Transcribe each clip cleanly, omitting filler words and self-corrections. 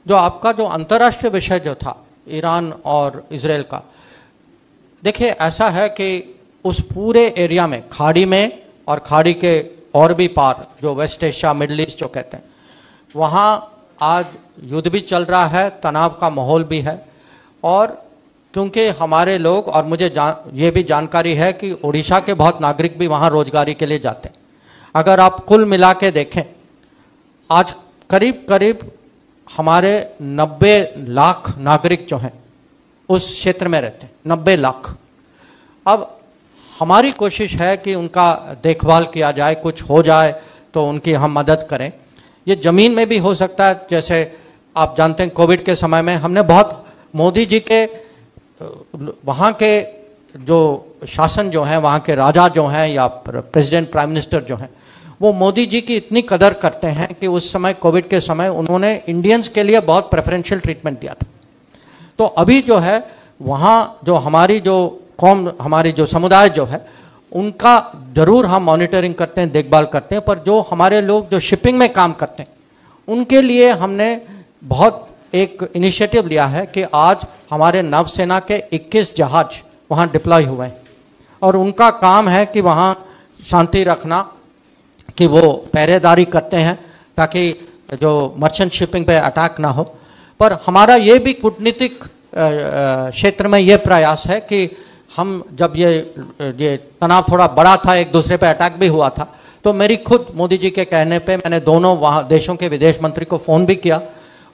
जो आपका जो अंतर्राष्ट्रीय विषय जो था ईरान और इजराइल का, देखिए ऐसा है कि उस पूरे एरिया में, खाड़ी में और खाड़ी के और भी पार, जो वेस्ट एशिया, मिडिल ईस्ट जो कहते हैं, वहाँ आज युद्ध भी चल रहा है, तनाव का माहौल भी है। और क्योंकि हमारे लोग, और मुझे ये भी जानकारी है कि उड़ीसा के बहुत नागरिक भी वहाँ रोजगारी के लिए जाते हैं। अगर आप कुल मिला के देखें, आज करीब करीब हमारे 90 लाख नागरिक जो हैं उस क्षेत्र में रहते हैं, 90 लाख। अब हमारी कोशिश है कि उनका देखभाल किया जाए, कुछ हो जाए तो उनकी हम मदद करें। ये ज़मीन में भी हो सकता है, जैसे आप जानते हैं कोविड के समय में हमने बहुत, मोदी जी के वहाँ के जो शासन जो हैं, वहाँ के राजा जो हैं या प्रेसिडेंट, प्राइम मिनिस्टर जो हैं, वो मोदी जी की इतनी कदर करते हैं कि उस समय कोविड के समय उन्होंने इंडियंस के लिए बहुत प्रेफरेंशियल ट्रीटमेंट दिया था। तो अभी जो है वहाँ जो हमारी जो कौम, हमारी जो समुदाय जो है, उनका जरूर हम मॉनिटरिंग करते हैं, देखभाल करते हैं। पर जो हमारे लोग जो शिपिंग में काम करते हैं, उनके लिए हमने बहुत एक इनिशिएटिव लिया है कि आज हमारे नौसेना के 21 जहाज वहाँ डिप्लॉय हुए हैं और उनका काम है कि वहाँ शांति रखना, कि वो पहरेदारी करते हैं ताकि जो मर्चेंट शिपिंग पे अटैक ना हो। पर हमारा ये भी कूटनीतिक क्षेत्र में ये प्रयास है कि हम जब ये तनाव थोड़ा बड़ा था, एक दूसरे पे अटैक भी हुआ था, तो मेरी खुद मोदी जी के कहने पे मैंने दोनों वहाँ देशों के विदेश मंत्री को फ़ोन भी किया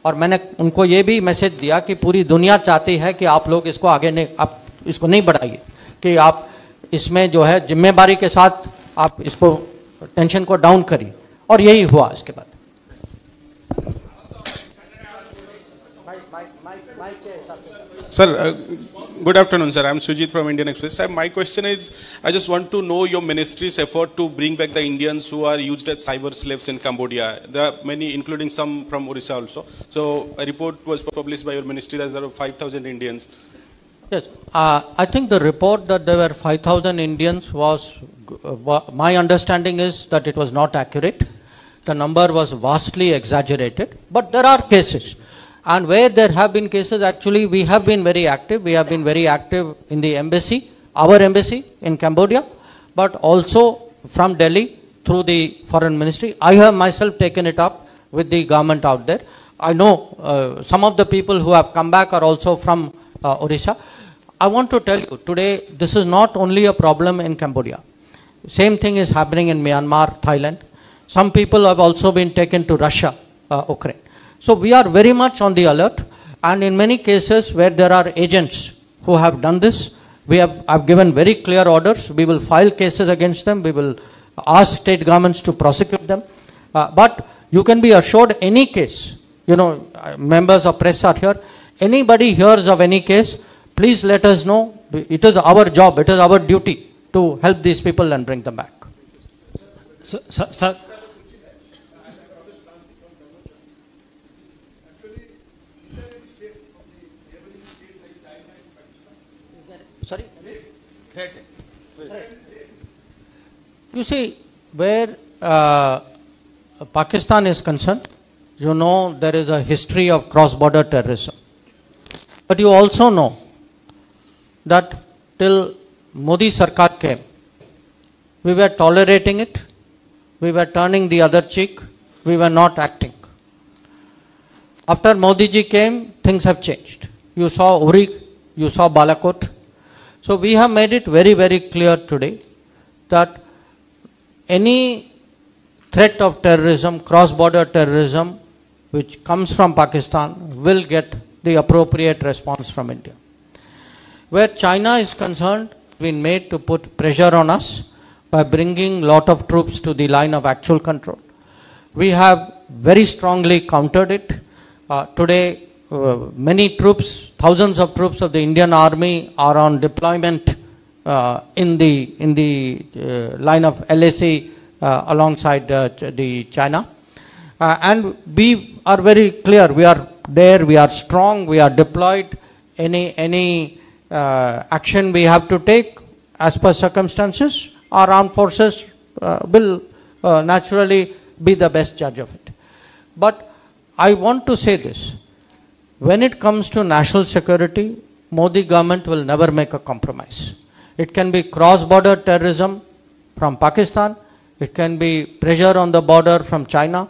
और मैंने उनको ये भी मैसेज दिया कि पूरी दुनिया चाहती है कि आप लोग इसको आगे नहीं, आप इसको नहीं बढ़ाइए, कि आप इसमें जो है जिम्मेदारी के साथ आप इसको टेंशन को डाउन करिए। और यही हुआ इसके बाद। Sir, good afternoon, sir. I'm Sujit from Indian Express. Sir, my question is, I just want to know your ministry's effort to bring back the Indians who are used as cyber slaves in Cambodia. There are many, including some from Orissa also. So, a report was published by your ministry that there are 5,000 Indians. Yes, I think the report that there were 5,000 Indians was, my understanding is that it was not accurate. The number was vastly exaggerated, but there are cases. And where there have been cases, actually we have been very active. We have been very active in the embassy, our embassy in Cambodia, but also from Delhi through the foreign ministry. I have myself taken it up with the government out there. I know some of the people who have come back are also from Orissa. I want to tell you today, this is not only a problem in Cambodia. Same thing is happening in Myanmar, Thailand. Some people have also been taken to Russia, Ukraine. So we are very much on the alert, and in many cases where there are agents who have done this, I've given very clear orders. We will file cases against them. We will ask state governments to prosecute them. But you can be assured any case, you know, members of press are here. Anybody hears of any case, please let us know. It is our job, it is our duty to help these people and bring them back. Sir. Sorry? You see, where Pakistan is concerned, you know there is a history of cross-border terrorism. But you also know that till Modi Sarkar came, we were tolerating it, we were turning the other cheek, we were not acting. After Modi ji came, things have changed. You saw Uri, you saw Balakot. So we have made it very, very clear today that any threat of terrorism, cross-border terrorism, which comes from Pakistan, will get the appropriate response from India. Where China is concerned, been made to put pressure on us by bringing lot of troops to the line of actual control. We have very strongly countered it. Today, many troops, thousands of troops of the Indian Army are on deployment in the line of LAC alongside the China. And we are very clear, we are there, we are strong, we are deployed. Any action we have to take as per circumstances, our armed forces will naturally be the best judge of it. But I want to say this, when it comes to national security, Modi government will never make a compromise. It can be cross-border terrorism from Pakistan, it can be pressure on the border from China,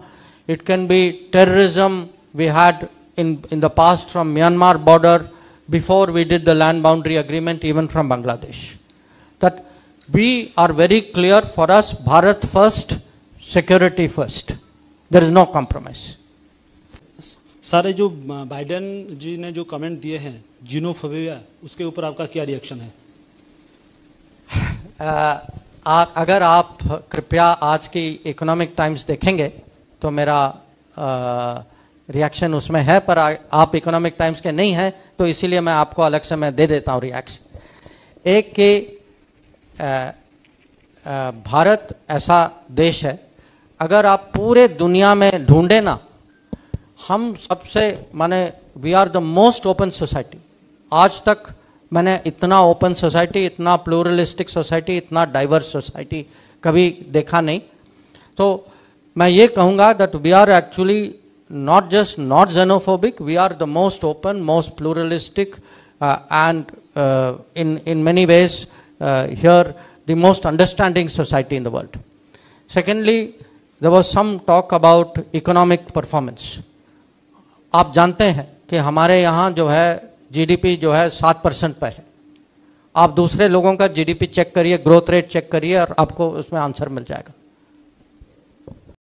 it can be terrorism we had in the past from Myanmar border before we did the land boundary agreement, even from Bangladesh. That we are very clear, for us, Bharat first, security first. There is no compromise. सारे Joe Biden जी ने जो comment दिए हैं xenophobia, उसके ऊपर आपका क्या reaction है? अगर आप कृपया आज की इकोनॉमिक टाइम्स देखेंगे तो मेरा रिएक्शन उसमें है, पर आप इकोनॉमिक टाइम्स के नहीं हैं तो इसीलिए मैं आपको अलग से मैं दे देता हूँ रिएक्शन। एक कि भारत ऐसा देश है, अगर आप पूरे दुनिया में ढूंढे ना, हम सबसे माने we are the most open society. आज तक मैंने इतना ओपन सोसाइटी, इतना प्लूरलिस्टिक सोसाइटी, इतना डाइवर्स सोसाइटी कभी देखा नहीं। तो मैं ये कहूँगा that we are actually not just not xenophobic, we are the most open, most pluralistic, and in many ways here the most understanding society in the world. Secondly, there was some talk about economic performance. आप जानते हैं कि हमारे यहाँ जो है GDP जो है 7% पे है। आप दूसरे लोगों का जीडीपी चेक करिए, ग्रोथ रेट चेक करिए और आपको उसमें आंसर मिल जाएगा।